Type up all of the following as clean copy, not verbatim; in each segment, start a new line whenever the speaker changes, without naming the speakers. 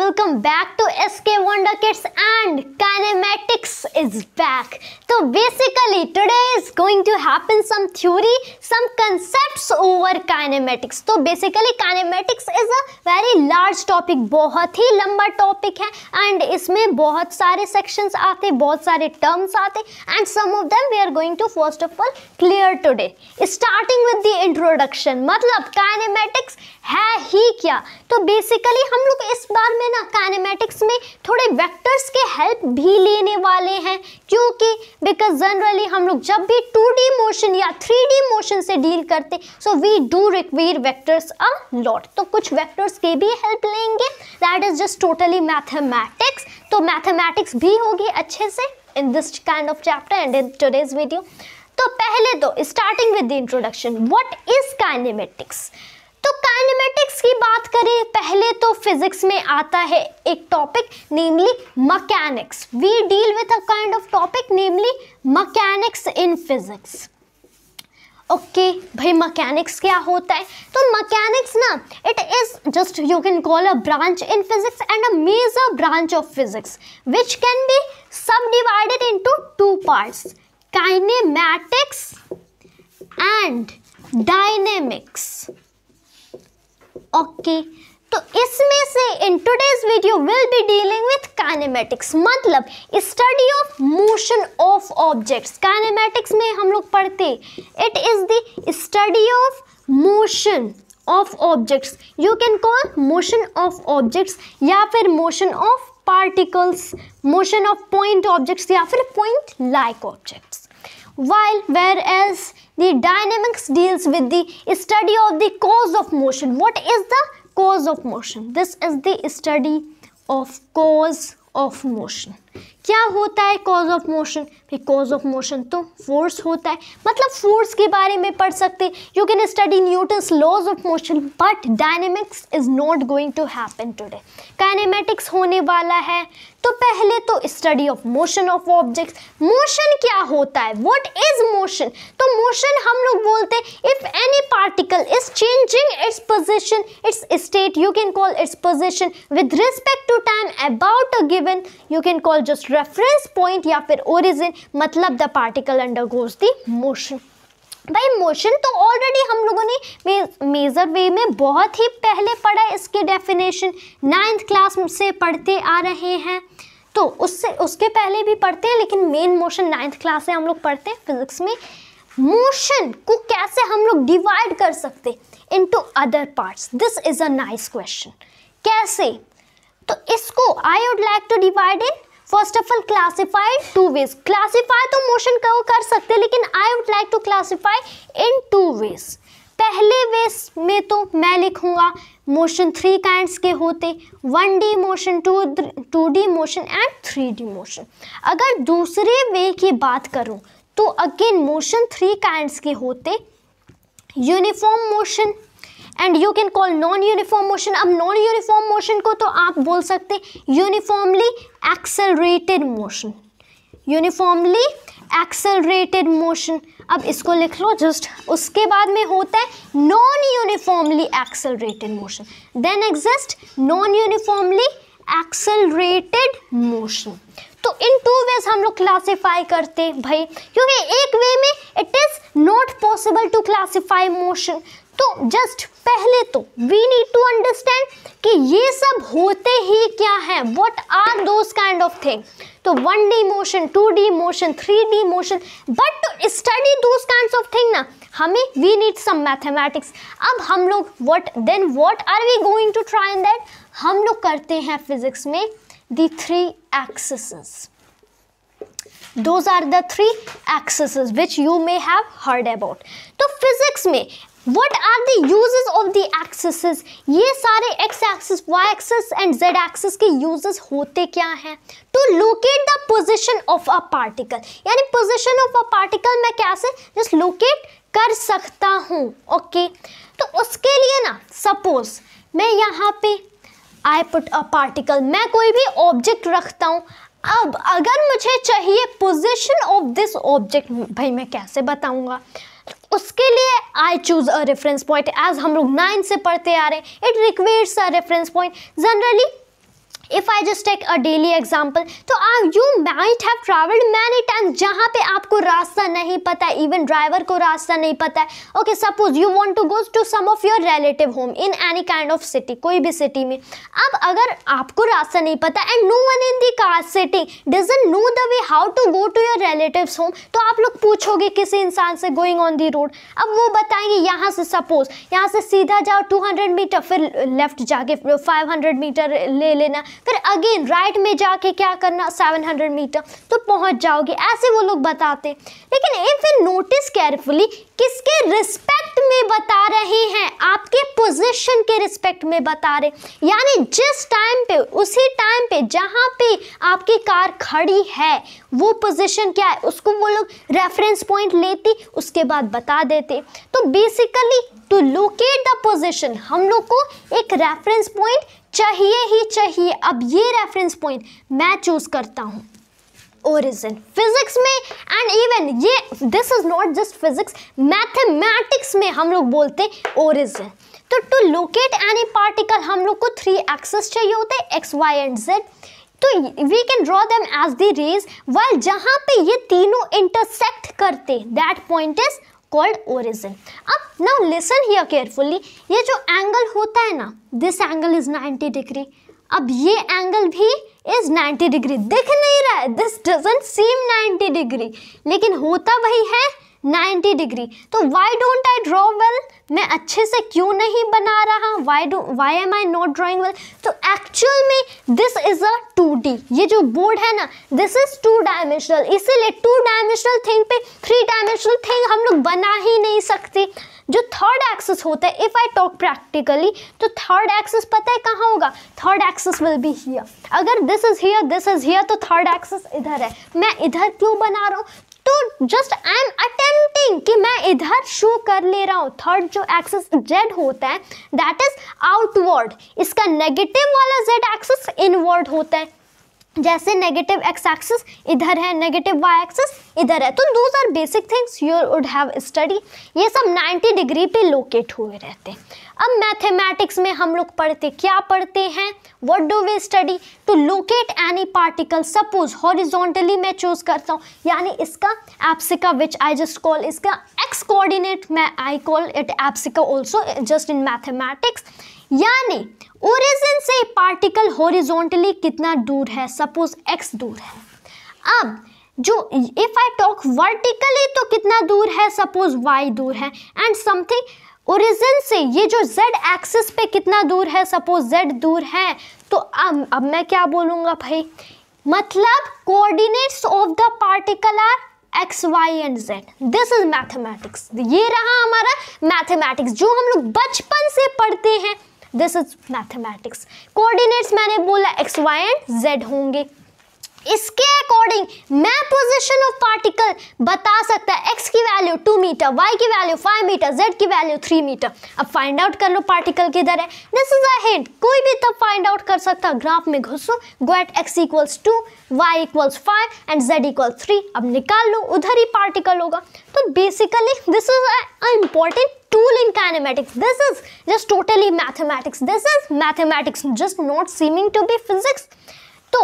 welcome back to SK Wonder Kids and kinematics is back. So basically today is going to happen some theory, some concepts over kinematics. तो basically kinematics is a very large topic, बहुत ही लंबा topic है and इसमें बहुत सारे sections आते, बहुत सारे terms आते and some of them we are going to first of all clear today. Starting with the introduction, मतलब kinematics है ही क्या? तो बेसिकली हम लोग इस बार में ना काइनेमेटिक्स में थोड़े वेक्टर्स के हेल्प भी लेने वाले हैं, क्योंकि बिकॉज जनरली हम लोग जब भी 2D मोशन या 3D मोशन से डील करते so we do require vectors a lot. तो कुछ वेक्टर्स के भी हेल्प लेंगे, that is just totally mathematics. तो मैथमेटिक्स भी होगी अच्छे से in this kind of chapter and in today's video. तो पहले तो starting with the introduction, what is kinematics. तो काइनेमेटिक्स की बात करें पहले तो फिजिक्स में आता है एक topic namely mechanics. We deal with a kind of topic namely mechanics in physics. Okay भाई, मैकेनिक्स क्या होता है? तो मैकेनिक्स ना it is just you can call a branch in physics and a major branch of physics which can be subdivided into two parts, kinematics and dynamics. Okay तो इसमें से in today's video will be dealing with kinematics, मतलब study of motion of objects. Kinematics में हम लोग पढ़ते it is the study of motion of objects. You can call motion of objects या फिर motion of particles, motion of point objects या फिर point like objects. While whereas the dynamics deals with the study of the cause of motion. What is the cause of motion? This is the study of cause of motion. क्या होता है cause of motion? भाई cause of motion तो force होता है, मतलब force के बारे में पढ़ सकते. You can study Newton's laws of motion, but dynamics is not going to happen today. Kinematics होने वाला है. तो पहले तो study of motion of objects. Motion क्या होता है? What is motion? तो मोशन हम लोग बोलते हैं if any particle is changing its position, it's state, you can call its position with respect to time about a given, you can call just reference point या फिर origin, मतलब the particle undergoes the motion. भाई motion तो already हम लोगों ने major वे में बहुत ही पहले पढ़ा, इसकी डेफिनेशन 9th क्लास से पढ़ते आ रहे हैं. तो उसके पहले भी पढ़ते हैं, लेकिन मेन मोशन 9th क्लास से हम लोग पढ़ते हैं फिजिक्स में. मोशन को कैसे हम लोग डिवाइड कर सकते into other parts? This is a nice question. कैसे? तो इसको I would like to divide in first of all classify two ways. Classify तो मोशन को कर सकते, लेकिन I would like to classify in two ways. पहले वेज में तो मैं लिखूंगा मोशन 3 काइंड्स के होते, 1D motion, 2D motion and 3D motion. अगर दूसरे वे की बात करूं तो अगेन मोशन 3 काइंड्स के होते, uniform motion and you can call non uniform motion. अब नॉन यूनिफॉर्म मोशन को तो आप बोल सकते uniformly accelerated motion, uniformly accelerated motion. अब इसको लिख लो जस्ट. उसके बाद में होता है non uniformly accelerated motion, then exist non uniformly accelerated motion. तो इन टू वेज हम लोग क्लासीफाई करते भाई, क्योंकि एक वे में it is not possible to classify motion. तो जस्ट पहले तो वी नीड टू अंडरस्टैंड कि ये सब होते ही क्या है, what are those kind of thing. तो 1D motion, 2D motion, 3D motion, but to study those kinds of thing ना हमें वी नीड सम मैथमेटिक्स. अब हम लोग what are we going to try in that? हम लोग करते हैं फिजिक्स में the 3 axes. Those are the 3 axes which you may have heard about. तो फिजिक्स में what are the uses of the axes? ये सारे x axis, y axis and z axis के uses होते क्या हैं? To locate the position of a particle, यानी position of a particle मैं कैसे just locate कर सकता हूँ. ओके तो उसके लिए ना सपोज मैं यहाँ पे I put a particle, मैं कोई भी ऑब्जेक्ट रखता हूँ. अब अगर मुझे चाहिए पोजीशन ऑफ दिस ऑब्जेक्ट, भाई मैं कैसे बताऊंगा? उसके लिए I choose a reference point. As हम लोग 9 से पढ़ते आ रहे हैं, it requires a reference point. Generally If I just take a daily example, तो you might have traveled many times जहाँ पे आपको रास्ता नहीं पता है, even ड्राइवर को रास्ता नहीं पता है. Okay, suppose you want to go to some of your relative home in any kind of city, कोई भी सिटी में. अब अगर आपको रास्ता नहीं पता and no one in the car sitting doesn't know the way how to go to your relatives home, तो आप लोग पूछोगे किसी इंसान से going on the road. अब वो बताएंगे यहाँ से suppose यहाँ से सीधा जाओ 200 मीटर, फिर लेफ्ट जाके 500 मीटर ले लेना, फिर अगेन राइट में जाके क्या करना 700 मीटर, तो पहुंच जाओगे. ऐसे वो लोग बताते. लेकिन इफ यू नोटिस केयरफुली, किसके रिस्पेक्ट में बता रहे हैं? आपके पोजीशन के रिस्पेक्ट में बता रहे. यानी जिस टाइम पे, उसी टाइम पे जहां पे आपकी कार खड़ी है, वो पोजीशन क्या है उसको वो लोग रेफरेंस पॉइंट लेती, उसके बाद बता देते. तो basically to locate the position हम लोग को एक रेफरेंस पॉइंट चाहिए ही चाहिए. अब ये रेफरेंस पॉइंट मैं चूज करता हूं ओरिजिन. फिजिक्स में एंड इवन ये this is not just physics, mathematics में हम लोग बोलते ओरिजिन. तो टू लोकेट एनी पार्टिकल हम लोग को 3 एक्सेस चाहिए होते हैं, एक्स वाई एंड जेड. तो we can draw them as the rays, while जहां पे ये तीनों इंटरसेक्ट करते, that point is called origin. अब नाउ लिसन हियर केयरफुली. ये जो एंगल होता है ना, दिस एंगल इज 90 डिग्री. अब ये एंगल भी इज 90 डिग्री. दिख नहीं रहा है, दिस डजंट सीम 90 डिग्री, लेकिन होता वही है 90 डिग्री. तो why don't I draw well? मैं अच्छे से क्यों नहीं बना रहा? Why am I not drawing well? तो एक्चुअल में दिस इज अ 2D. ये जो बोर्ड है ना, दिस इज 2 डायमेंशनल. इसीलिए 2 डायमेंशनल थिंग पे 3 डायमेंशनल थिंग हम लोग बना ही नहीं सकते. जो थर्ड एक्सिस होता है, इफ आई टॉक प्रैक्टिकली, तो थर्ड एक्सिस पता है कहाँ होगा? Third axis will be here. अगर दिस इज हियर, तो थर्ड एक्सिस इधर है. मैं इधर क्यों बना रहा हूँ? तो जस्ट आई एम अटेम्प्टिंग कि मैं इधर शो कर ले रहा हूँ. थर्ड जो एक्सिस जेड होता है, दैट इज आउटवर्ड. इसका नेगेटिव वाला जेड एक्सिस इनवर्ड होता है. जैसे नेगेटिव एक्स एक्सिस इधर है, नेगेटिव वाई एक्सिस इधर है. तो those are basic things you would have study. ये सब 90 डिग्री पे लोकेट हुए रहते हैं. अब मैथमेटिक्स में हम लोग क्या पढ़ते हैं? What do we study? To locate any particle. Suppose horizontally मैं चूज करता हूँ, यानी इसका abscissa which I just call, इसका एक्स कोऑर्डिनेट मैं I call it abscissa also just in mathematics. यानी ओरिजिन से पार्टिकल हॉरिजॉन्टली कितना दूर है? सपोज x दूर है. अब जो इफ आई टॉक वर्टिकली तो कितना दूर है? सपोज y दूर है. एंड समथिंग ओरिजिन से ये जो z एक्सिस पे कितना दूर है? सपोज z दूर है. तो अब मैं क्या बोलूँगा भाई? मतलब coordinates of the particle are x, y and z. This is mathematics. ये रहा हमारा मैथमेटिक्स जो हम लोग बचपन से पढ़ते हैं. This is mathematics. कोऑर्डिनेट्स मैंने बोला x, y एंड z होंगे. इसके अकॉर्डिंग मैं पोजीशन ऑफ पार्टिकल बता सकता है. x की वैल्यू 2 मीटर, y की वैल्यू 5 मीटर, z की वैल्यू 3 मीटर. अब फाइंड आउट कर लो पार्टिकल किधर है. This is a hint. कोई भी तब फाइंड आउट कर सकता. ग्राफ में घुसो, go at x equals 2, y equals 5 and z equals 3. अब निकाल लो, उधर ही पार्टिकल होगा. तो basically this is a important tool in kinematics. This is just totally mathematics. This is mathematics, just not seeming to be physics. तो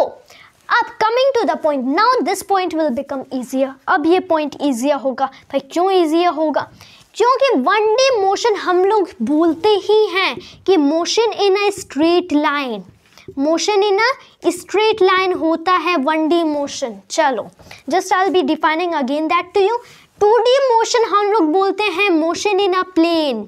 अब coming to the point, now this point will become easier. अब ये point easier होगा. भाई क्यों easier होगा? क्योंकि 1D motion हम लोग बोलते ही हैं कि motion in a straight line. Motion in a straight line होता है 1D मोशन. चलो just I will be defining again that to you. 2D motion हम लोग बोलते हैं motion in a plane,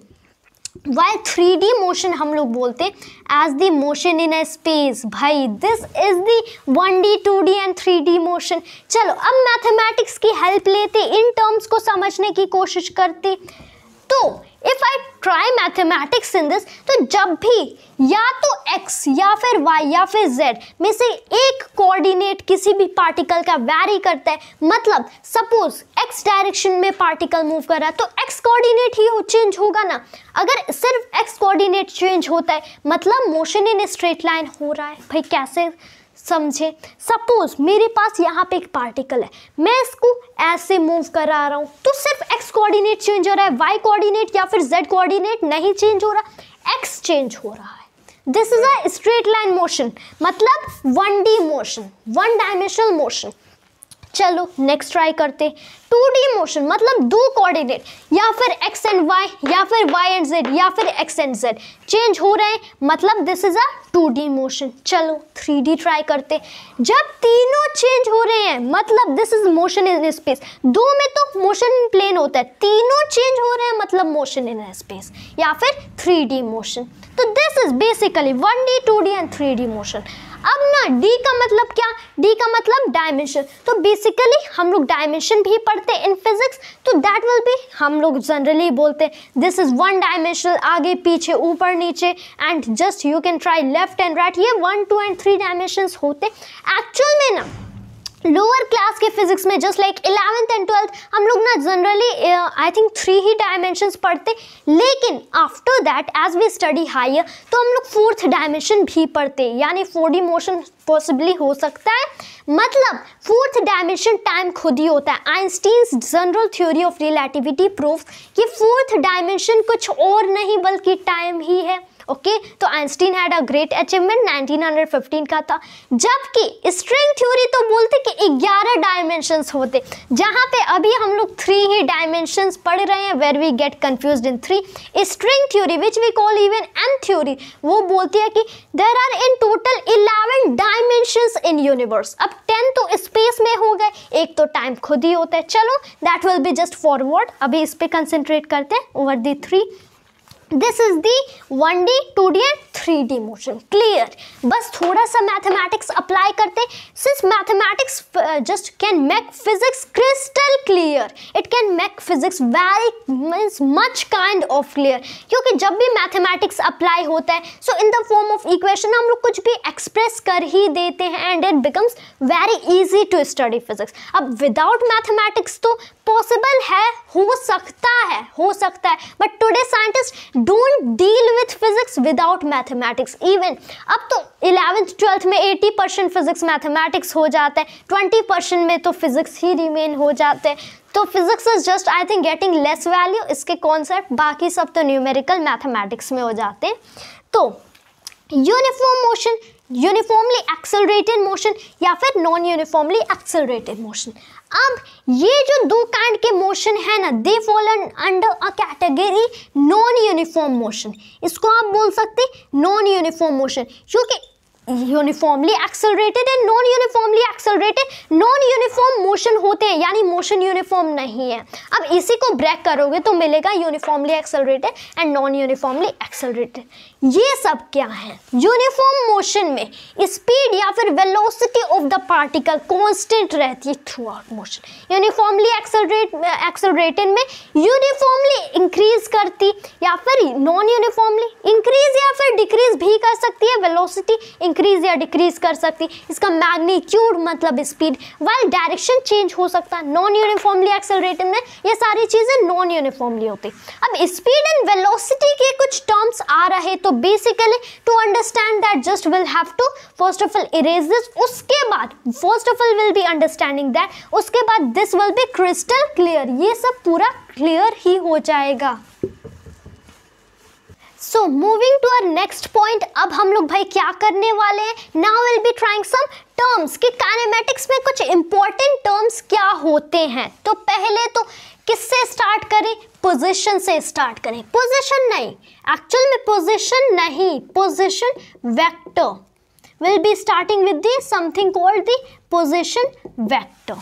while 3D motion हम लोग बोलते हैं as the motion in a space. भाई this is the 1D, 2D and 3D motion. चलो अब मैथमेटिक्स की हेल्प लेते, इन टर्म्स को समझने की कोशिश करते. तो if I try mathematics in this, तो जब भी या तो x या फिर y या फिर z में से एक कोऑर्डिनेट किसी भी पार्टिकल का वैरी करता है, मतलब सपोज x डायरेक्शन में पार्टिकल मूव कर रहा है तो x कोऑर्डिनेट ही चेंज होगा ना. अगर सिर्फ x कोऑर्डिनेट चेंज होता है मतलब मोशन इन स्ट्रेट लाइन हो रहा है. भाई कैसे समझे? सपोज मेरे पास यहाँ पे एक पार्टिकल है, मैं इसको ऐसे मूव करा रहा हूँ तो सिर्फ x कोऑर्डिनेट चेंज हो रहा है, y कोऑर्डिनेट या फिर z कोऑर्डिनेट नहीं चेंज हो रहा, x चेंज हो रहा है. This is a straight line motion, मतलब 1D मोशन, 1 डायमेंशनल मोशन। चलो नेक्स्ट ट्राई करते। 2D मोशन मतलब 2 कोऑर्डिनेट, या फिर x एंड y, या फिर y एंड z, या फिर x एंड z चेंज हो रहे हैं, मतलब this is a 2D motion. चलो 3D ट्राई करते। जब तीनों चेंज हो रहे हैं मतलब this is motion in space. 2 में तो मोशन इन प्लेन होता है, तीनों चेंज हो रहे हैं मतलब मोशन इन स्पेस, या फिर 3D मोशन। तो this is basically 1D 2D and 3D motion. अब ना D का मतलब क्या, D का मतलब डायमेंशन। तो बेसिकली हम लोग डायमेंशन भी पढ़ते हैं इन फिजिक्स, तो दैट विल बी, हम लोग जनरली बोलते हैं दिस इज 1 डायमेंशनल, आगे पीछे ऊपर नीचे, and just you can try left and right, ये 1 2 एंड 3 डायमेंशंस होते। एक्चुअल में ना लोअर क्लास के फिजिक्स में just like 11th and 12th हम लोग ना जनरली आई थिंक 3 ही डायमेंशंस पढ़ते, लेकिन after that as we study higher तो हम लोग 4th डायमेंशन भी पढ़ते, यानी 4D मोशन पॉसिबली हो सकता है। मतलब 4th डायमेंशन टाइम खुद ही होता है। Einstein's general theory of relativity proves कि 4th डायमेंशन कुछ और नहीं बल्कि टाइम ही है। ओके, तो Einstein had a great achievement 1915 का था। जबकि स्ट्रिंग थ्योरी तो बोलते कि 11 डायमेंशंस होते, जहाँ पे अभी हम लोग 3 ही डायमेंशंस पढ़ रहे हैं, where we get confused in 3। String theory which we call even M theory, वो बोलती है कि there are in total 11 dimensions in universe. अब 10 तो स्पेस में हो गए, एक तो टाइम खुद ही होता है। चलो that will be just forward, अभी इस पे कंसंट्रेट करते हैं over the 3। This is the 1D 2D and 3D motion. Clear? बस थोड़ा सा मैथमेटिक्स अप्लाई करते, since mathematics just can make physics crystal clear, it can make physics very means much kind of clear, क्योंकि जब भी mathematics apply होता है so in the form of equation हम लोग कुछ भी एक्सप्रेस कर ही देते हैं, and it becomes very easy to study physics. अब विदाउट मैथमेटिक्स तो पॉसिबल है, हो सकता है, but today scientist don't deal with physics without mathematics. Even अब तो 11th 12th में 80% फिजिक्स मैथमेटिक्स हो जाता है, 20% में तो फिजिक्स ही रिमेन हो जाते हैं। तो physics is just I think getting less value, इसके कॉन्सेप्ट बाकी सब तो न्यूमेरिकल मैथमेटिक्स में हो जाते हैं। तो uniform motion, uniformly accelerated motion, या फिर नॉन यूनिफॉर्मली एक्सेलरेटेड मोशन। अब ये जो 2 काइंड के मोशन है ना, they fall under a category non uniform motion. इसको आप बोल सकते नॉन यूनिफॉर्म मोशन, क्योंकि uniformly accelerated and non uniformly accelerated, non uniform motion होते हैं, यानी मोशन यूनिफॉर्म नहीं है। अब इसी को ब्रेक करोगे तो मिलेगा uniformly accelerated and non uniformly accelerated. ये सब क्या है? यूनिफॉर्म मोशन में स्पीड या फिर velocity of the particle constant रहती है through out motion. Uniformly accelerated में यूनिफॉर्मली इंक्रीज करती, या फिर नॉन यूनिफॉर्मली इंक्रीज या फिर डिक्रीज भी कर सकती है, वेलोसिटी इंक्रीज या डिक्रीज कर सकती, इसका मैग्नीट्यूड मतलब स्पीड, वाइल डायरेक्शन चेंज हो सकता है। नॉन यूनिफॉर्मली एक्सेलरेटेड में ये सारी चीजें नॉन यूनिफॉर्मली होती। अब स्पीड एंड वेलोसिटी के कुछ टर्म्स आ रहे, तो basically to understand that just will have to first of all erase this, उसके बाद first of all will be understanding that, उसके बाद this will be crystal clear, ये सब पूरा क्लियर ही हो जाएगा। So moving to our next point, अब हम लोग भाई क्या करने वाले हैं, now will be trying some terms कि काइनेमेटिक्स में कुछ इंपॉर्टेंट टर्म्स क्या होते हैं। तो पहले तो किससे स्टार्ट करें? पोजीशन से स्टार्ट करें। पोजीशन नहीं, एक्चुअल में पोजीशन नहीं, position vector will be starting with the something called the position vector.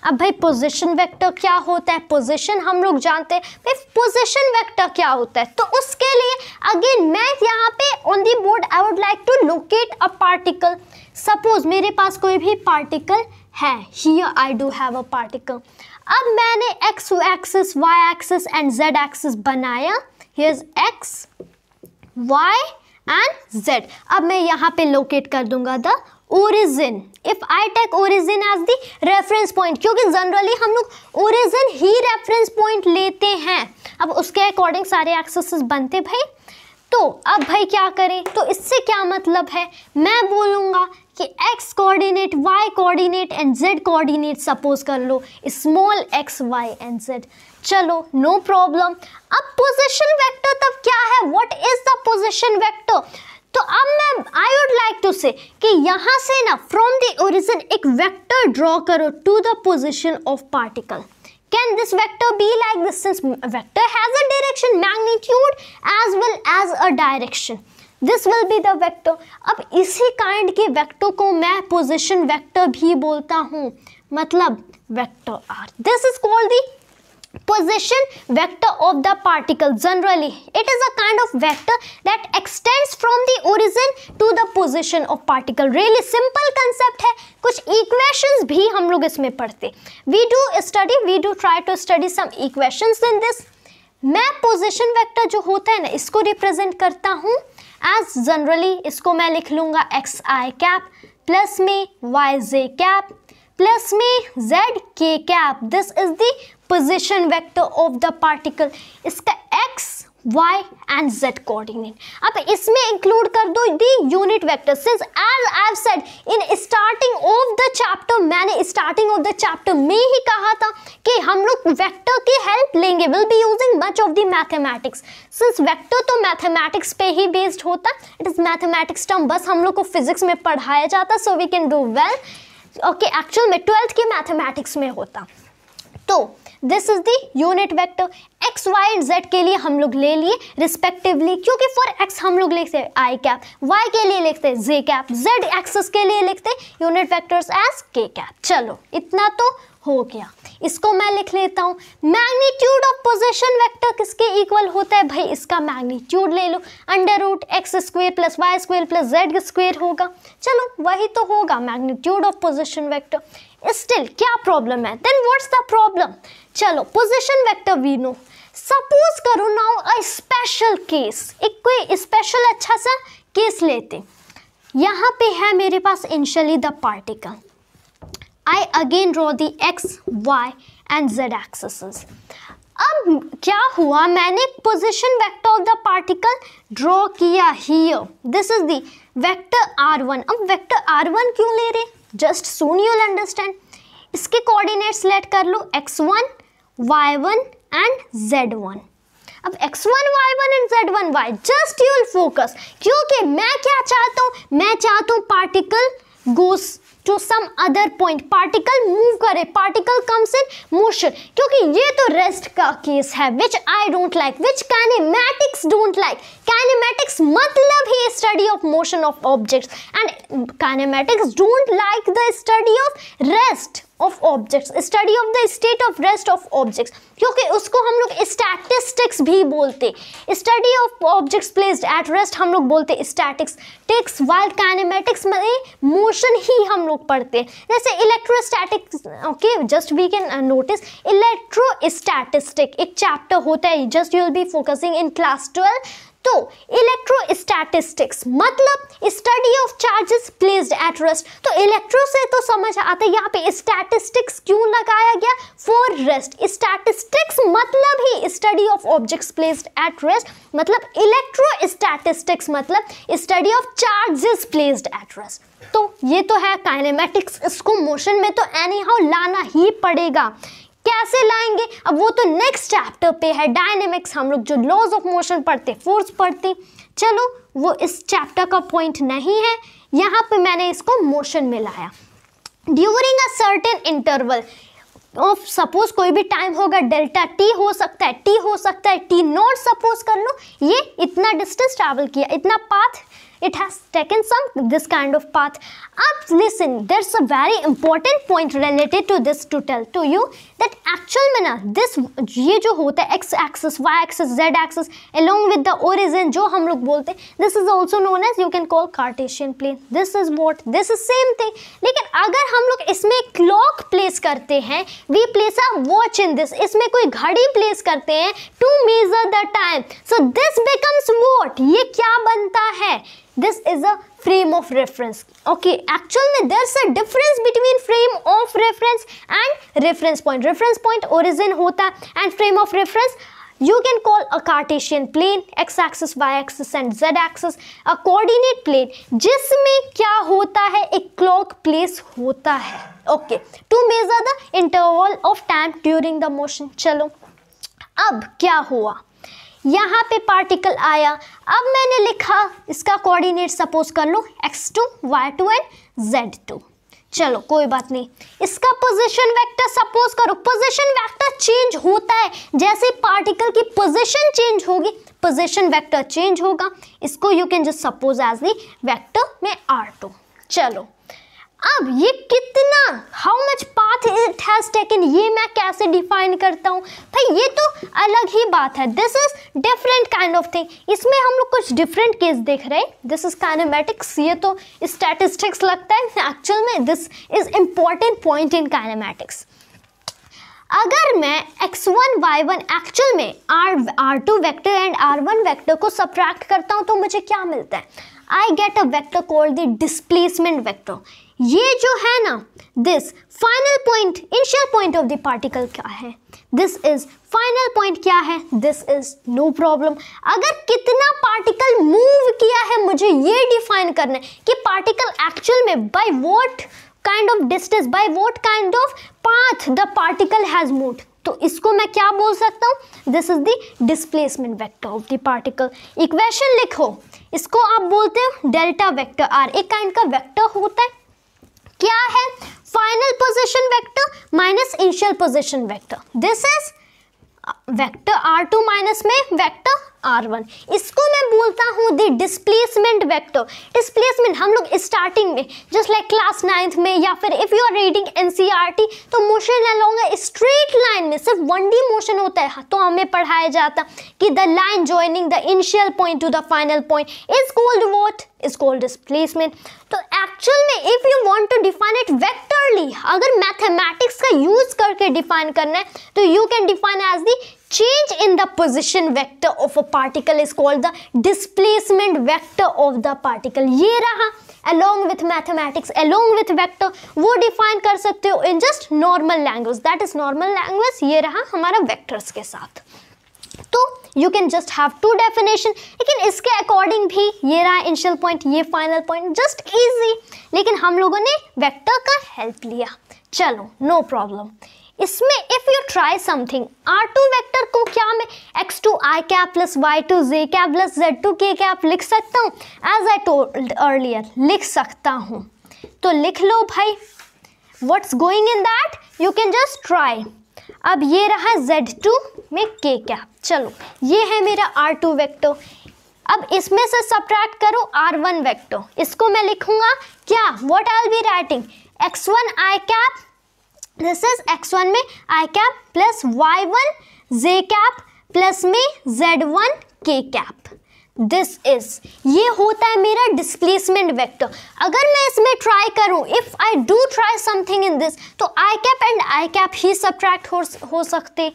अब भाई पोजीशन वेक्टर क्या होता है? पोजीशन हम लोग जानते हैं, भाई पोजीशन वेक्टर क्या होता है। तो उसके लिए अगेन मैं यहाँ पे on the board I would like to locate a particle. Suppose मेरे पास कोई भी पार्टिकल है, here I do have a particle. अब मैंने x axis, y axis and Z axis बनाया, here is x, Y and z. अब मैं यहाँ पे लोकेट कर दूंगा the origin. If I take origin as the reference point, क्योंकि जनरली हम लोग ओरिजिन ही रेफरेंस पॉइंट लेते हैं, अब उसके अकॉर्डिंग सारे एक्सेस बनते भाई। तो अब भाई क्या करें? तो इससे क्या मतलब है, मैं बोलूँगा कि x coordinate, y coordinate and z coordinate suppose कर लो, small x, y and z। चलो नो प्रॉब्लम। अब पोजीशन वेक्टर तब क्या है? What is the position vector? तो अब मैं आई वुड लाइक टू से कि यहाँ से ना फ्रॉम द ओरिजिन एक वेक्टर ड्रॉ करो to the position of particle. Can this vector be like this? Since vector has a direction, magnitude as well as a direction, this will be the vector. अब इसी kind के vector को मैं position vector भी बोलता हूँ, मतलब vector R. This is called the position vector of the particle. Generally it is a kind of vector that extends from the origin to the position of particle. Really simple concept है. कुछ equations भी हम लोग इसमें पढ़ते. We do try to study some equations in this. मैं position vector जो होता है ना, इसको रिप्रेजेंट करता हूँ as generally, इसको मैं लिख लूँगा xi कैप प्लस में yj कैप प्लस में zk cap. This is the position vector of the particle. इसका x, y and z coordinate. अब इसमें इंक्लूड कर दो the unit vector. Since as I have said in starting of the chapter, मैंने starting of the chapter में ही कहा था कि हम लोग वेक्टर की हेल्प लेंगे. Will be using much of the mathematics. Since vector तो मैथमेटिक्स पे ही बेस्ड होता, इट इज मैथमेटिक्स टर्म, बस हम लोग को फिजिक्स में पढ़ाया जाता, so we can do well. Okay, actual में 12th के मैथमेटिक्स में होता. तो this is the unit vector. X Y and Z के लिए हम लोग ले लिए रिस्पेक्टिवली, क्योंकि फॉर एक्स हम लोग लिखते हैं आई कैप, वाई के लिए लिखते हैं जे कैप, जेड एक्सिस के लिए लिखते हैं यूनिट वेक्टर्स एज के कैप. चलो इतना तो हो गया. इसको मैं लिख लेता हूँ. मैग्नीट्यूड ऑफ पोजीशन वेक्टर किसके इक्वल होता है भाई? इसका मैग्नीट्यूड ले लो, under root x square plus y square plus z square होगा. चलो वही तो होगा magnitude of position vector. Still क्या प्रॉब्लम है? Then what's the problem? चलो position vector we know. Suppose करो नाउ अ स्पेशल केस, एक कोई स्पेशल अच्छा सा केस लेते. यहाँ पे है मेरे पास initially the particle. I again draw the x, y and z axes. अब क्या हुआ, मैंने position vector of the particle draw किया here. This is the vector r1. अब वेक्टर r1 क्यों ले रहे? Just soon you will understand. इसके कोऑर्डिनेट्स लेट कर लो x1, y1 एंड z1. अब x1, y1 and z1, y just you will focus, क्योंकि मैं क्या चाहता हूँ, मैं चाहता हूँ particle goes to some other point, particle move करे, पार्टिकल कम्स इन मोशन. क्योंकि ये तो रेस्ट का केस है which I don't like, which kinematics don't like. Kinematics मतलब ही study of motion of objects, and kinematics don't like the study of rest of objects, study of the state of rest of objects, क्योंकि उसको हम लोग statistics भी बोलते. Study of objects placed at rest हम लोग बोलते स्टैटिक्स. वाइल काइनेमैटिक्स में मोशन ही हम लोग पढ़ते हैं. जैसे electrostatics, okay, just we can notice electrostatistic एक चैप्टर होता है, just you will be focusing in class 12. तो इलेक्ट्रोस्टैटिस्टिक्स मतलब study of charges placed at rest. तो इलेक्ट्रो से तो समझ आता है, यहाँ पे स्टैटिस्टिक्स क्यों लगाया गया? For rest. स्टैटिस्टिक्स मतलब ही study of objects placed at rest, मतलब इलेक्ट्रोस्टैटिस्टिक्स मतलब study of charges placed at rest. तो ये तो है काइनेमैटिक्स, इसको मोशन में तो एनी हाउ लाना ही पड़ेगा. कैसे लाएंगे? अब वो तो नेक्स्ट चैप्टर पे है. डायनेमिक्स हम लोग जो लॉज ऑफ मोशन पढ़ते, फोर्स पढ़ते, चलो वो इस चैप्टर का पॉइंट नहीं है. यहाँ पे मैंने इसको मोशन में लाया. During a certain interval of, suppose कोई भी टाइम होगा, डेल्टा टी हो सकता है, टी हो सकता है, टी नॉट सपोज कर लो, ये इतना डिस्टेंस ट्रैवल किया, इतना path it has taken this kind of path. Up, listen, there's a very important point related to this to tell to you that actual में ना this ये जो होता है x axis, y axis, z axis along with the origin जो हम लोग बोलते हैं, this is also known as you can call Cartesian plane. This is what? This is same thing. लेकिन अगर हम लोग इसमें clock place करते हैं, we place a watch in this, इसमें कोई घड़ी place करते हैं to measure the time. So this becomes what? ये क्या बनता है? This is a frame of reference. Okay, actually there's a difference between frame of reference and reference point. Reference point origin होता है and frame of reference you can call a Cartesian plane, x-axis, y-axis and z-axis, a coordinate plane जिसमें क्या होता है, एक clock place होता है. Okay, to measure the interval of time during the motion. चलो अब क्या हुआ, यहाँ पे पार्टिकल आया, अब मैंने लिखा इसका कोऑर्डिनेट सपोज कर लो x2, y2 एंड z2। चलो कोई बात नहीं, इसका पोजीशन वेक्टर सपोज करो। पोजीशन वेक्टर चेंज होता है जैसे पार्टिकल की पोजीशन चेंज होगी, पोजीशन वेक्टर चेंज होगा। इसको you can just suppose as the vector में r2। चलो अब ये कितना, how much path it has taken, ये मैं कैसे डिफाइन करता हूँ भाई, ये तो अलग ही बात है। This is different kind of thing, इसमें हम लोग कुछ डिफरेंट केस देख रहे हैं। दिस इज काइनेमेटिक्स, ये तो स्टैटिस्टिक्स लगता है, एक्चुअल में this is important point in kinematics. अगर मैं x1 y1 एक्चुअल में r2 vector and r1 vector को सब्ट्रैक्ट करता हूँ तो मुझे क्या मिलता है, I get a vector called the displacement vector. ये जो है ना, this final point, initial point of the particle क्या है, दिस इज फाइनल पॉइंट क्या है, दिस इज नो प्रॉब्लम। अगर कितना पार्टिकल मूव किया है मुझे ये डिफाइन करना है कि पार्टिकल एक्चुअल में by what kind of distance, by what kind of path the particle has moved, तो इसको मैं क्या बोल सकता हूँ, this is the displacement vector of the particle. Equation लिखो, इसको आप बोलते हो डेल्टा वेक्टर आर, एक काइंड का वेक्टर होता है, क्या है, final position vector minus initial position vector. This is vector r2 minus में वेक्टर r1, इसको मैं बोलता हूँ द डिस्प्लेसमेंट वेक्टर। डिस्प्लेसमेंट हम लोग स्टार्टिंग में जस्ट लाइक क्लास 9th में या फिर if you are reading NCERT तो motion along a straight line में सिर्फ 1D मोशन होता है, तो हमें पढ़ाया जाता कि the line joining the initial point to the final point is called what, is called displacement. तो एक्चुअल में if you want to define it vectorly, अगर मैथमेटिक्स का यूज करके डिफाइन करना है तो you can define as the change in the position vector of a particle is called the displacement vector of the particle। ये रहा along with mathematics, along with vector, वो define कर सकते हो in just normal language, that is normal language। ये रहा हमारा vectors के साथ, तो you can just have two definition, लेकिन इसके according भी ये रहा initial point, ये final point, just easy। लेकिन हम लोगों ने vector का help लिया, चलो no problem। इसमें if you try something, r2 vector को क्या मैं x2 i cap plus y2 j cap plus z2 k cap लिख सकता हूँ, एज आई टोल्ड अर्लियर लिख सकता हूँ, तो लिख लो भाई, what's going in that, you can just try. अब ये रहा z2 में k कैप, चलो ये है मेरा r2 वेक्टर। अब इसमें से सब्ट्रैक्ट करो r1 वेक्टर, इसको मैं लिखूंगा क्या, what I will be writing, x1 i cap, this is x1 में i cap plus y1 j cap plus में z1 k cap. This is, ये होता है मेरा डिस्प्लेसमेंट वेक्टर। अगर मैं इसमें ट्राई करूं, if I do try something in this, तो i cap and i cap he subtract हो सकते,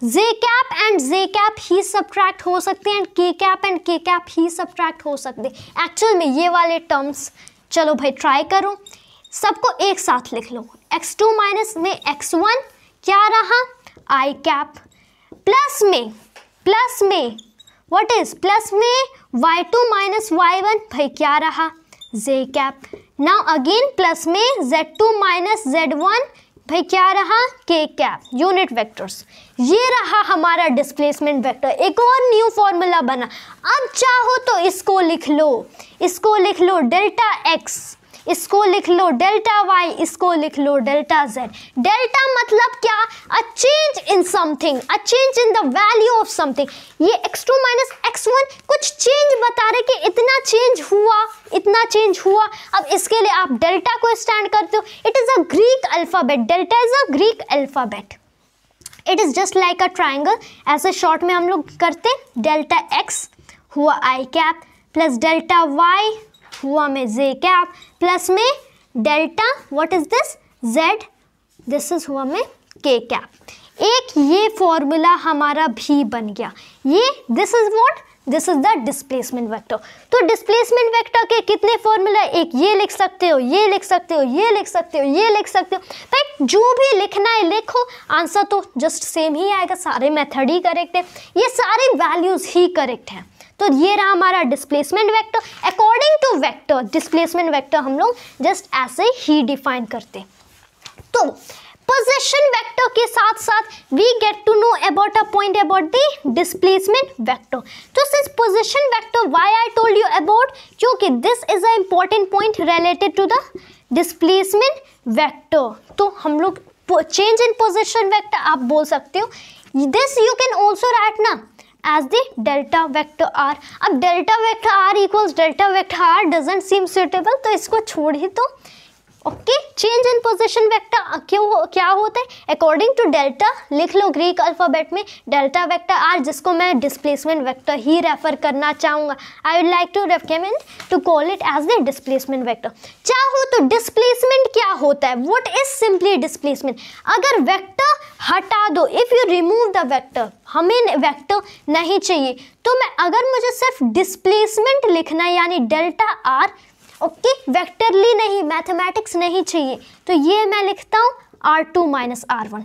j cap and j cap he subtract हो सकते and k cap and k cap he subtract हो सकते एक्चुअल में ये वाले टर्म्स। चलो भाई ट्राई करो, सबको एक साथ लिख लो, x2 माइनस में x1 क्या रहा, i कैप प्लस में व्हाट इज, प्लस में y2 माइनस y1 भाई क्या रहा, j cap. Now again plus में z2 माइनस z1 भाई क्या रहा, k कैप। यूनिट वेक्टर्स, ये रहा हमारा डिस्प्लेसमेंट वेक्टर। एक और न्यू फॉर्मूला बना, अब चाहो तो इसको लिख लो डेल्टा x, इसको लिख लो डेल्टा y, इसको लिख लो डेल्टा z। डेल्टा मतलब क्या, a change in something, a change in the value of something. ये x2 माइनस x1 कुछ चेंज बता रहे कि इतना चेंज हुआ। अब इसके लिए आप डेल्टा को स्टैंड करते हो, it is a Greek alphabet, delta is a Greek alphabet, it is just like a triangle. ऐसे शॉर्ट में हम लोग करते, डेल्टा x हुआ i cap plus delta y हुआ में j कैप प्लस में delta what is this z, this is हुआ में k कैप। एक ये फॉर्मूला हमारा भी बन गया, ये this is what, this is the displacement vector. तो डिस्प्लेसमेंट वेक्टर के कितने फॉर्मूला, एक ये लिख सकते हो, ये लिख सकते हो, ये लिख सकते हो, ये लिख सकते हो भाई, जो भी लिखना है लिखो, आंसर तो जस्ट सेम ही आएगा, सारे मेथड ही करेक्ट है, ये सारे वैल्यूज ही करेक्ट हैं। तो ये रहा हमारा displacement vector. According to vector, displacement vector हम लोग जस्ट ऐसे ही डिफाइन करते। तो पोजीशन वेक्टर के साथ साथ we get to know about a point about the displacement vector. तो since position vector why I told you about, क्योंकि this is a important point related to the displacement vector. तो हम लोग change in position vector आप बोल सकते हो, this you can also right ना as the delta vector r। अब delta vector r equals delta vector r doesn't seem suitable, तो इसको छोड़ ही दो। Okay, change in position vector क्या होता है अकॉर्डिंग टू डेल्टा, लिख लो ग्रीक अल्फाबेट में डेल्टा वेक्टर आर, जिसको मैं डिस्प्लेसमेंट वेक्टर ही रेफर करना चाहूँगा। I would like to recommend to call it as the displacement vector. चाहो तो डिस्प्लेसमेंट क्या होता है, व्हाट इज सिंपली डिस्प्लेसमेंट। अगर वेक्टर हटा दो, if you remove the vector, हमें वेक्टर नहीं चाहिए, तो मैं अगर मुझे सिर्फ डिस्प्लेसमेंट लिखना है यानी डेल्टा आर, ओके, वेक्टरली नहीं, मैथमेटिक्स नहीं चाहिए, तो ये मैं लिखता हूँ R2 माइनस R1।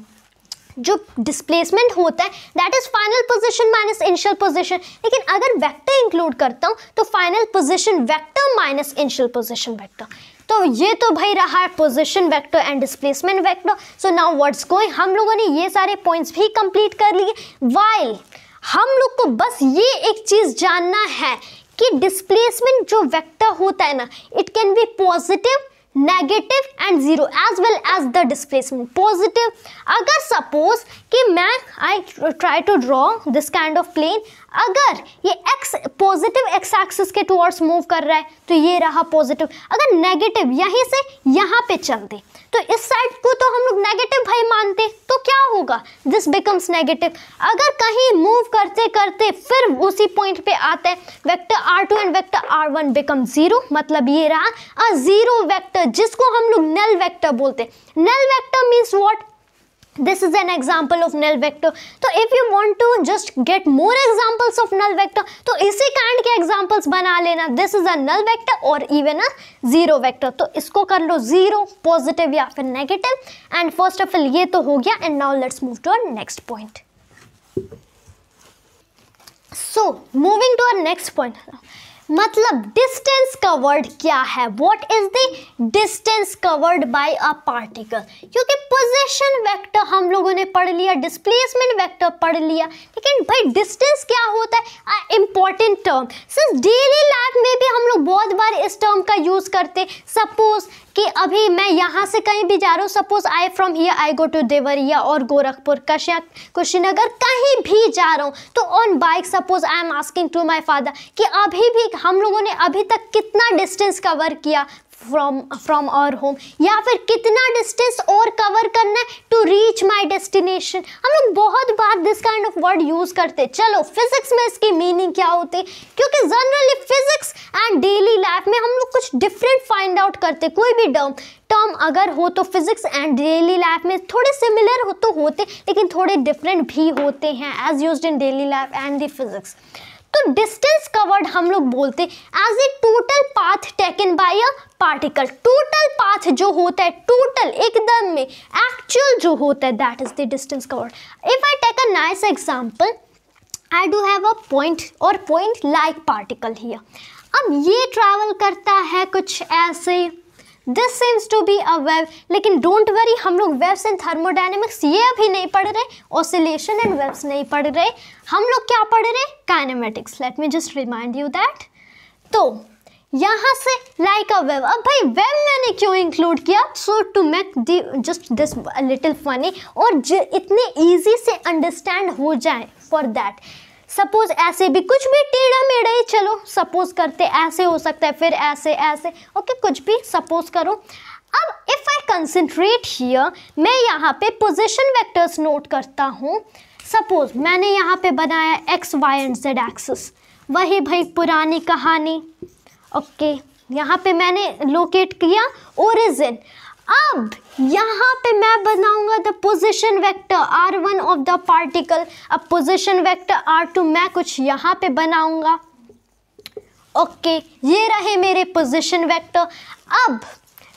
जो डिस्प्लेसमेंट होता है that is final position minus initial position, लेकिन अगर वेक्टर इंक्लूड करता हूँ तो final position vector minus initial position vector. तो ये तो भाई रहा है position vector and displacement vector. So now what's going, हम लोगों ने ये सारे पॉइंट्स भी कंप्लीट कर लिए। वाइल हम लोग को बस ये एक चीज़ जानना है कि डिस्प्लेसमेंट जो वेक्टर होता है ना, it can be positive, negative and zero as well as the displacement. Positive, अगर सपोज कि मैं I try to draw this kind of plane, अगर ये एक्स पॉजिटिव एक्स एक्सिस के टुवर्ड्स मूव कर रहा है तो ये रहा पॉजिटिव। अगर नेगेटिव यहीं से यहाँ पे चल दे तो इस साइड को तो हम लोग नेगेटिव भाई मानते, तो क्या होगा, दिस बिकम्स नेगेटिव। अगर कहीं मूव करते करते फिर उसी पॉइंट पे आता है, vector R2 and vector R1 become zero, मतलब ये रहा अ जीरो वेक्टर, जिसको हम लोग नल वेक्टर बोलते। Null vector means what, this is an example of null vector। तो if you want to just get more examples of null vector तो इसी kind के examples बना लेना, this is a null vector और even a zero vector। तो इसको कर लो जीरो, पॉजिटिव या फिर negative. And first of all ये तो हो गया, and now let's move to our next point. So moving to our next point, मतलब डिस्टेंस कवर्ड क्या है, what is the distance covered by a particle. क्योंकि पोजीशन वेक्टर हम लोगों ने पढ़ लिया, डिस्प्लेसमेंट वेक्टर पढ़ लिया, लेकिन भाई डिस्टेंस क्या होता है, इंपॉर्टेंट टर्म। सिर्फ डेली लाइफ में भी हम लोग बहुत बार इस टर्म का यूज करते। सपोज कि अभी मैं यहाँ से कहीं भी जा रहा हूँ, suppose I from here I go to Deoria और गोरखपुर, कुशीनगर, कहीं भी जा रहा हूँ तो on bike, suppose I am asking to my father कि अभी भी हम लोगों ने अभी तक कितना डिस्टेंस कवर किया फ्रॉम आवर होम, या फिर कितना डिस्टेंस और कवर करना है टू रीच माय डेस्टिनेशन। हम लोग बहुत बार this kind of word use करते। चलो फिजिक्स में इसकी मीनिंग क्या होती है, क्योंकि generally physics and daily life में हम लोग कुछ डिफरेंट फाइंड आउट करते। कोई भी टर्म अगर हो तो फिजिक्स एंड डेली लाइफ में थोड़े सिमिलर हो तो होते, लेकिन थोड़े डिफरेंट भी होते हैं as used in daily life and the physics. तो डिस्टेंस कवर्ड हम लोग बोलते as a total path taken by a particle. Total path जो होता है, टोटल एकदम में एक्चुअल जो होता है, that is the distance covered. If I take a nice example, I do have a point और पॉइंट लाइक पार्टिकल हियर। अब ये ट्रैवल करता है कुछ ऐसे, this seems to be a wave, लेकिन डोंट वरी, हम लोग वेव्स एंड थर्मोडायनेमिक्स ये अभी नहीं पढ़ रहे, ऑसिलेशन एंड वेव्स नहीं पढ़ रहे, हम लोग क्या पढ़ रहे, kinematics. Let me just remind you that. तो यहाँ से लाइक अ वेव, अब भाई वेव मैंने क्यों इंक्लूड किया, so to make the just this little funny और इतने ईजी से अंडरस्टैंड हो जाए, फॉर दैट सपोज ऐसे भी कुछ भी टेढ़ा मेढ़ा ही, चलो सपोज करते ऐसे हो सकता है, फिर ऐसे ऐसे, ओके कुछ भी सपोज करो। अब इफ आई कंसंट्रेट हियर, मैं यहाँ पे पोजीशन वेक्टर्स नोट करता हूँ। सपोज मैंने यहाँ पे बनाया X Y and Z axis, वही भाई पुरानी कहानी। ओके यहाँ पे मैंने लोकेट किया ओरिजिन। अब यहाँ पे मैं बनाऊंगा the position vector R1 of the particle. अब पोजीशन वेक्टर R2 मैं कुछ यहाँ पे बनाऊंगा। ओके ये रहे मेरे पोजीशन वेक्टर। अब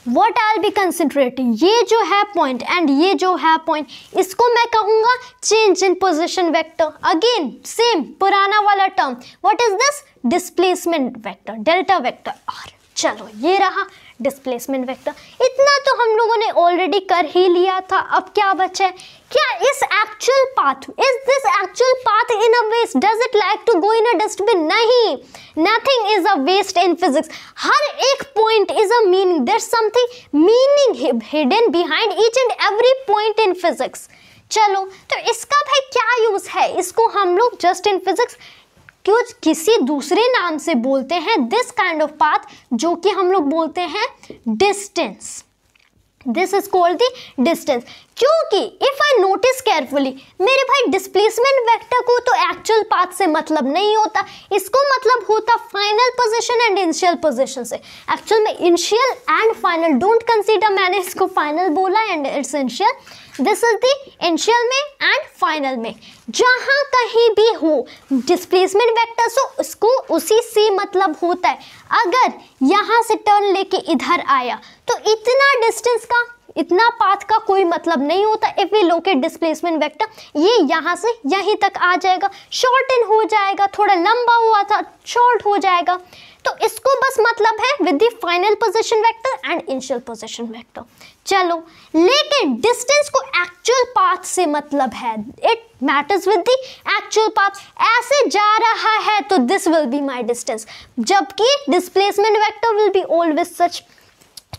व्हाट आई विल बी कंसिडरेटिंग, ये जो है पॉइंट एंड ये जो है पॉइंट, इसको मैं कहूँगा change in position vector. Again same पुराना वाला term, what is this, displacement vector, delta vector R। चलो ये रहा डिस्प्लेसमेंट वेक्टर। इतना तो हम लोगों ने ऑलरेडी कर ही लिया था। अब क्या बचा है? क्या इस actual path, is this actual path in a waste? Does it like to go in a dustbin? नहीं, nothing is a waste in physics. हर एक point is a meaning, there is something meaning hidden behind each and every point in physics. चलो, तो इसका भाई क्या use है? इसको हम लोग जस्ट इन फिजिक्स कुछ किसी दूसरे नाम से बोलते हैं, दिस काइंड ऑफ पाथ, जो कि हम लोग बोलते हैं distance. This is called the distance. क्योंकि इफ आई नोटिस केयरफुली, मेरे भाई डिस्प्लेसमेंट वेक्टर को तो एक्चुअल पाथ से मतलब नहीं होता, इसको मतलब होता final position and initial position से। एक्चुअल में initial and final don't consider, मैंने इसको फाइनल बोला and it's initial. This is the initial में एंड फाइनल में। जहां कहीं भी हो डिस्प्लेसमेंट वेक्टर सो उसको उसी से मतलब होता है। अगर यहां से टर्न लेके इधर आया तो इतना डिस्टेंस का, इतना पाथ का कोई मतलब नहीं होता। If we locate displacement vector, ये यहाँ से यहीं तक आ जाएगा, शॉर्टन हो जाएगा, थोड़ा लंबा हुआ था शॉर्ट हो जाएगा। तो इसको बस मतलब है with the final position vector and initial position vector. चलो, लेकिन डिस्टेंस को एक्चुअल पाथ से मतलब है, it matters with the actual path. ऐसे जा रहा है तो this will be my distance, जबकि displacement vector will be always such.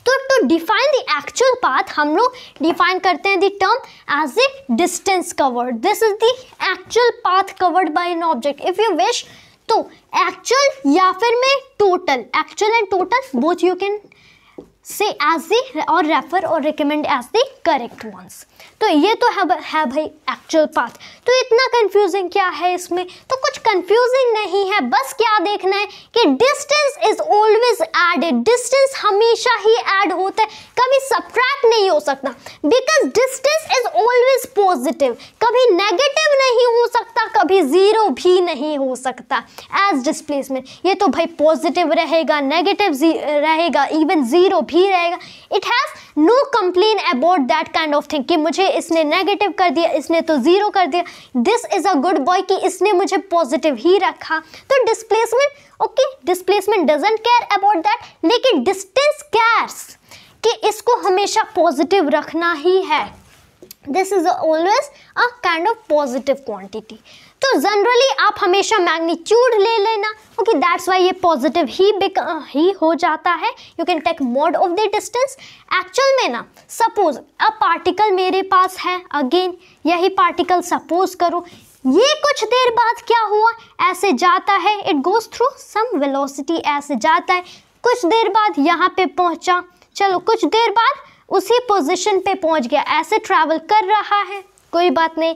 तो to define the actual path हम लोग डिफाइन करते हैं the term as the distance covered. This is the actual path covered by an object. If you wish तो actual या फिर में total, actual and total both you can say as the और refer और recommend as the correct ones. तो ये तो है भाई एक्चुअल पाथ। तो इतना कंफ्यूजिंग क्या है इसमें? तो कुछ कंफ्यूजिंग नहीं है, बस क्या देखना है कि distance is always added. Distance हमेशा ही ऐड होता है, कभी सब्ट्रैक्ट नहीं हो सकता, because distance is always positive. कभी नेगेटिव नहीं हो सकता, कभी जीरो भी नहीं हो सकता एज डिस्प्लेसमेंट। ये तो भाई पॉजिटिव रहेगा, नेगेटिव रहेगा, इवन जीरो भी रहेगा। It has no complain about that kind of thing कि मुझे इसने नेगेटिव कर दिया, इसने तो जीरो कर दिया। This is a good boy कि इसने मुझे पॉजिटिव ही रखा। तो displacement, okay, displacement doesn't care about that, लेकिन डिस्टेंस केयर्स कि इसको हमेशा पॉजिटिव रखना ही है। This is always a kind of positive quantity. तो जनरली आप हमेशा मैग्नीट्यूड ले लेना, ओके, दैट्स वाई ये पॉजिटिव ही हो जाता है। You can take mod of the distance. Actual में ना, सपोज अ पार्टिकल मेरे पास है, अगेन यही पार्टिकल सपोज करो, ये कुछ देर बाद क्या हुआ, ऐसे जाता है, it goes through some velocity, ऐसे जाता है, कुछ देर बाद यहाँ पे पहुँचा, चलो कुछ देर बाद उसी पोजीशन पे पहुँच गया, ऐसे ट्रैवल कर रहा है, कोई बात नहीं।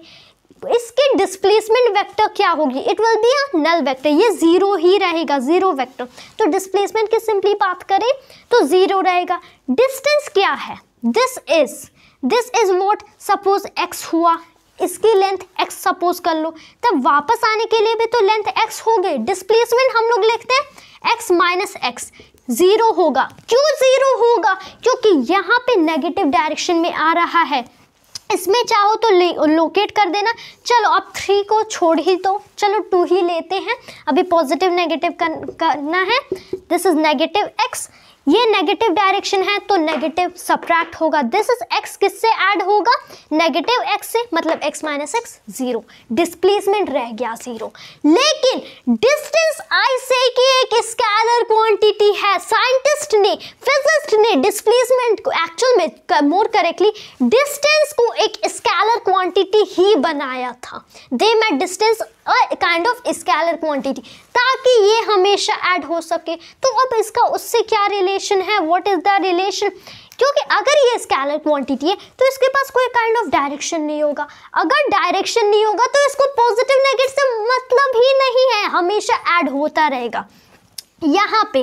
इसकी डिस्प्लेसमेंट वेक्टर क्या होगी? It will be a null vector, ये जीरो ही रहेगा, जीरो वेक्टर। तो डिस्प्लेसमेंट की सिंपली बात करें तो जीरो रहेगा। डिस्टेंस क्या है? This is what, suppose x हुआ, इसकी लेंथ x सपोज कर लो, तब वापस आने के लिए भी तो लेंथ x हो गई। डिस्प्लेसमेंट हम लोग लिखते हैं x माइनस x, जीरो होगा। क्यों जीरो होगा? क्योंकि यहाँ पे नेगेटिव डायरेक्शन में आ रहा है। इसमें चाहो तो लोकेट कर देना। चलो अब 3 को छोड़ ही दो, चलो 2 ही लेते हैं, अभी पॉजिटिव नेगेटिव करना है। दिस इज नेगेटिव x, ये नेगेटिव डायरेक्शन है तो नेगेटिव सब्ट्रैक्ट होगा। दिस इज x किससे ऐड होगा? नेगेटिव x से, मतलब x minus x, zero. Displacement रह गया जीरो। लेकिन डिस्टेंस आई से कि एक स्केलर क्वांटिटी है। साइंटिस्ट ने, फिजिस्ट ने डिस्प्लेसमेंट को, एक्चुअल में मोर करेक्टली डिस्टेंस को एक स्केलर क्वांटिटी ही बनाया था। They made distance kind of scalar quantity, ताकि ये हमेशा ऐड हो सके। तो अब इसका उससे क्या रिलेशन है? What is the relation? क्योंकि अगर ये स्केलर क्वांटिटी है तो इसके पास कोई काइंड ऑफ डायरेक्शन नहीं होगा। अगर डायरेक्शन नहीं होगा तो इसको पॉजिटिव नेगेटिव से मतलब ही नहीं है, हमेशा ऐड होता रहेगा। यहाँ पे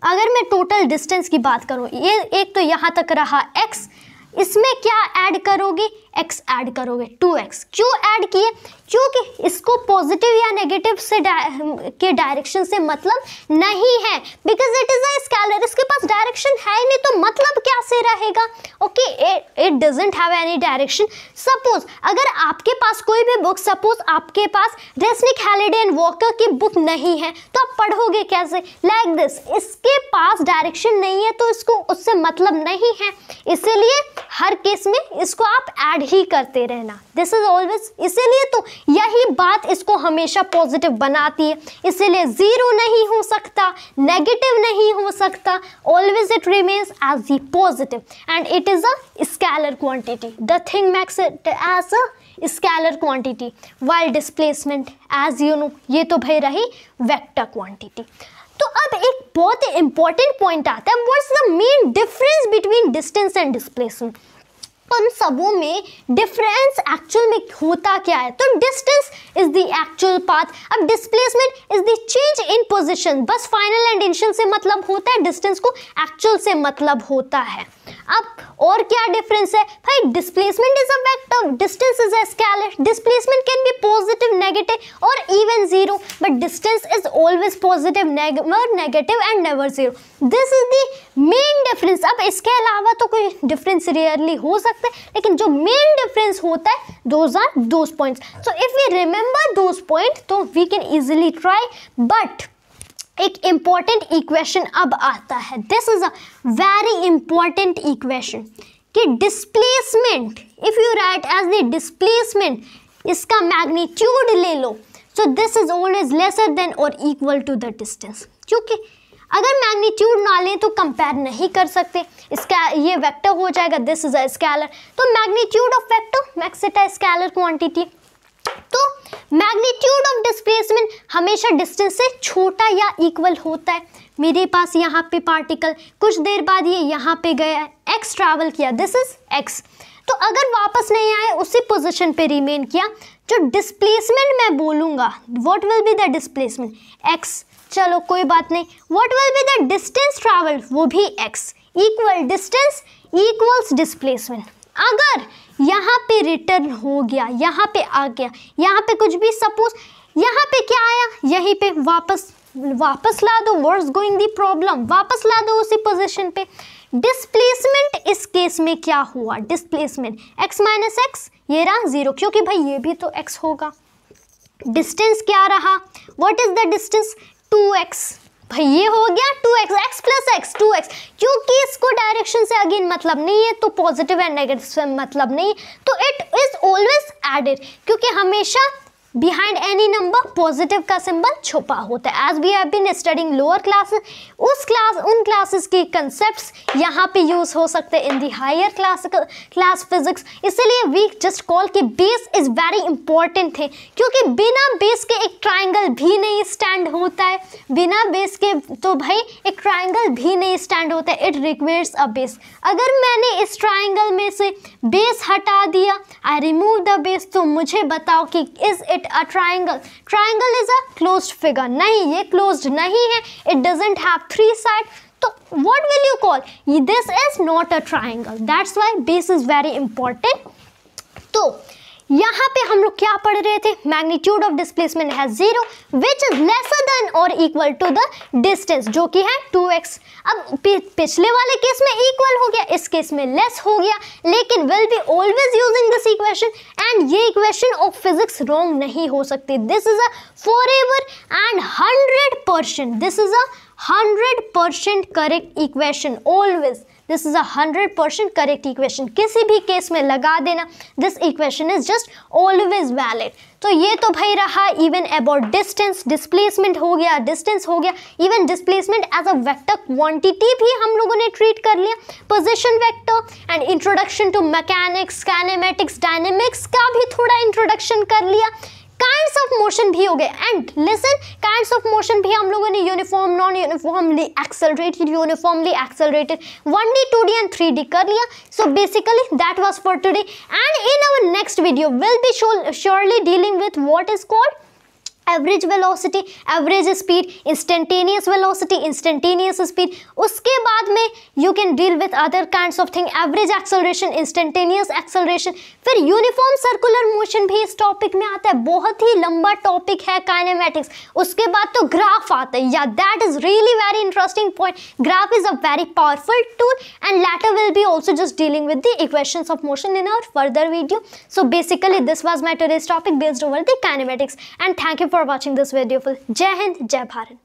अगर मैं टोटल डिस्टेंस की बात करूँ, ये एक तो यहाँ तक रहा x, इसमें क्या ऐड करोगे? x ऐड करोगे 2x। क्यों ऐड किए? क्योंकि इसको पॉजिटिव या नेगेटिव से के डायरेक्शन से मतलब नहीं है, because it is a scalar, इसके पास डायरेक्शन है ही नहीं, तो मतलब क्या से रहेगा? Okay, it doesn't have any direction. Suppose अगर आपके पास कोई भी बुक, सपोज आपके पास रेसनिक, हैलिडे एंड वॉकर की बुक नहीं है, तो आप पढ़ोगे कैसे? लाइक दिस, इसके पास डायरेक्शन नहीं है तो इसको उससे मतलब नहीं है, इसीलिए हर केस में इसको आप ऐड ही करते रहना। दिस इज ऑलवेज, इसीलिए तो यही बात इसको हमेशा पॉजिटिव बनाती है, इसीलिए जीरो नहीं हो सकता, नेगेटिव नहीं हो सकता, always it remains as the positive and it is a scalar quantity. The thing makes it as a scalar quantity while displacement as you know, ये तो भाई रही वेक्टर क्वांटिटी। तो अब एक बहुत ही इंपॉर्टेंट पॉइंट आता है, what's the main difference between distance and displacement. उन सबों में डिफरेंस एक्चुअल में होता क्या है? तो distance is the actual path, अब displacement is the change in position. बस फाइनल एंड इनिशियल से मतलब होता है, डिस्टेंस को एक्चुअल से मतलब होता है। अब और क्या डिफरेंस है भाई? Displacement is a vector, distance is a scalar. Displacement can be positive, negative और even zero, but distance is always positive, negative and never zero. This is the main difference. अब इसके अलावा तो कोई डिफरेंस रेयरली हो सकता है, लेकिन जो मेन डिफरेंस होता है those are those points. So if we remember those point तो we can easily try. But एक इंपॉर्टेंट इक्वेशन अब आता है, this is a very important equation कि displacement, if you write as the displacement, इसका magnitude ले लो, so this is always lesser than और इक्वल टू द डिस्टेंस। क्योंकि अगर मैग्नीट्यूड ना लें तो कंपेयर नहीं कर सकते, इसका ये वेक्टर हो जाएगा, दिस इज अ स्केलर, तो magnitude of vector makes it a scalar quantity. तो मैग्नीट्यूड ऑफ डिस्प्लेसमेंट हमेशा डिस्टेंस से छोटा या इक्वल होता है। मेरे पास यहाँ पे पार्टिकल कुछ देर बाद ये यहाँ पे गया, x ट्रैवल किया, दिस इज x, तो अगर वापस नहीं आए उसी पोजीशन पे रिमेन किया, जो डिस्प्लेसमेंट मैं बोलूँगा, what will be the displacement? x। चलो कोई बात नहीं, what will be the distance travelled? वो भी x, equal distance equals displacement. अगर यहाँ पे रिटर्न हो गया, यहाँ पे आ गया, यहाँ पे कुछ भी, सपोज यहाँ पे क्या आया, यहीं पे वापस ला दो, व्हाट्स गोइंग द प्रॉब्लम, वापस ला दो उसी पोजीशन पे। डिस्प्लेसमेंट इस केस में क्या हुआ? डिस्प्लेसमेंट x माइनस एक्स, ये रहा जीरो, क्योंकि भाई ये भी तो x होगा। डिस्टेंस क्या रहा? What is the distance? 2x, भाई ये हो गया 2x, x plus x 2x, क्योंकि इसको डायरेक्शन से अगेन मतलब नहीं है, तो पॉजिटिव एंड नेगेटिव से मतलब नहीं, तो इट इज ऑलवेज एडेड, क्योंकि हमेशा बिहाइंड एनी नंबर पॉजिटिव का सिंबल छुपा होता है। As we have been studying lower classes, उन क्लासेस की कंसेप्ट्स यहाँ पे यूज हो सकते हैं in the higher class physics, इसीलिए वी जस्ट कॉल कि बेस इज वेरी इंपॉर्टेंट है, क्योंकि बिना बेस के एक ट्राइंगल भी नहीं स्टैंड होता है, बिना बेस के तो भाई एक ट्राइंगल भी नहीं स्टैंड होता है, इट रिक्वायर्स अ बेस। अगर मैंने इस ट्राइंगल में से बेस हटा दिया, आई रिमूव द बेस, तो मुझे बताओ कि is it a triangle? Triangle is a closed figure. नहीं, ये closed नहीं है, it doesn't have three sides, तो what will you call? This is not a triangle. That's why base is very important. तो यहाँ पे हम लोग क्या पढ़ रहे थे? मैग्नीट्यूड ऑफ डिस्प्लेसमेंट है 0 विच इज लेसर देन और इक्वल टू द डिस्टेंस, जो कि है 2x। अब पिछले वाले केस में इक्वल हो गया, इस केस में लेस हो गया, लेकिन will be always using this equation, and ये इक्वेशन ऑफ फिजिक्स रॉन्ग नहीं हो सकती। This is a forever and 100%, this is a 100% correct equation, always this is a 100% correct equation, किसी भी केस में लगा देना, this equation is just always valid. तो ये तो भाई रहा इवन अबाउट डिस्टेंस, डिस्प्लेसमेंट हो गया, डिस्टेंस हो गया, even displacement as a vector quantity भी हम लोगों ने ट्रीट कर लिया, position vector and introduction to mechanics, kinematics, dynamics का भी थोड़ा इंट्रोडक्शन कर लिया, काइंड्स ऑफ मोशन भी हो गए, and listen kinds of motion भी हम लोगों ने uniform, non uniformly accelerated, uniformly accelerated, 1D 2D and 3D कर लिया। So basically that was for today, and in our next video will be surely dealing with what is called average velocity, average speed, instantaneous velocity, instantaneous speed. उसके बाद में you can deal with other kinds of thing, average acceleration, instantaneous acceleration. फिर uniform circular motion भी इस topic में आता है, बहुत ही लंबा टॉपिक है काइनेमेटिक्स। उसके बाद तो ग्राफ आता है, या that is really very interesting point. Graph is a very powerful tool and later we'll be also just dealing with the equations of motion in our further video. So basically this was my today's topic based over the kinematics, and thank you for watching this video. Jai Hind, Jai Bharat.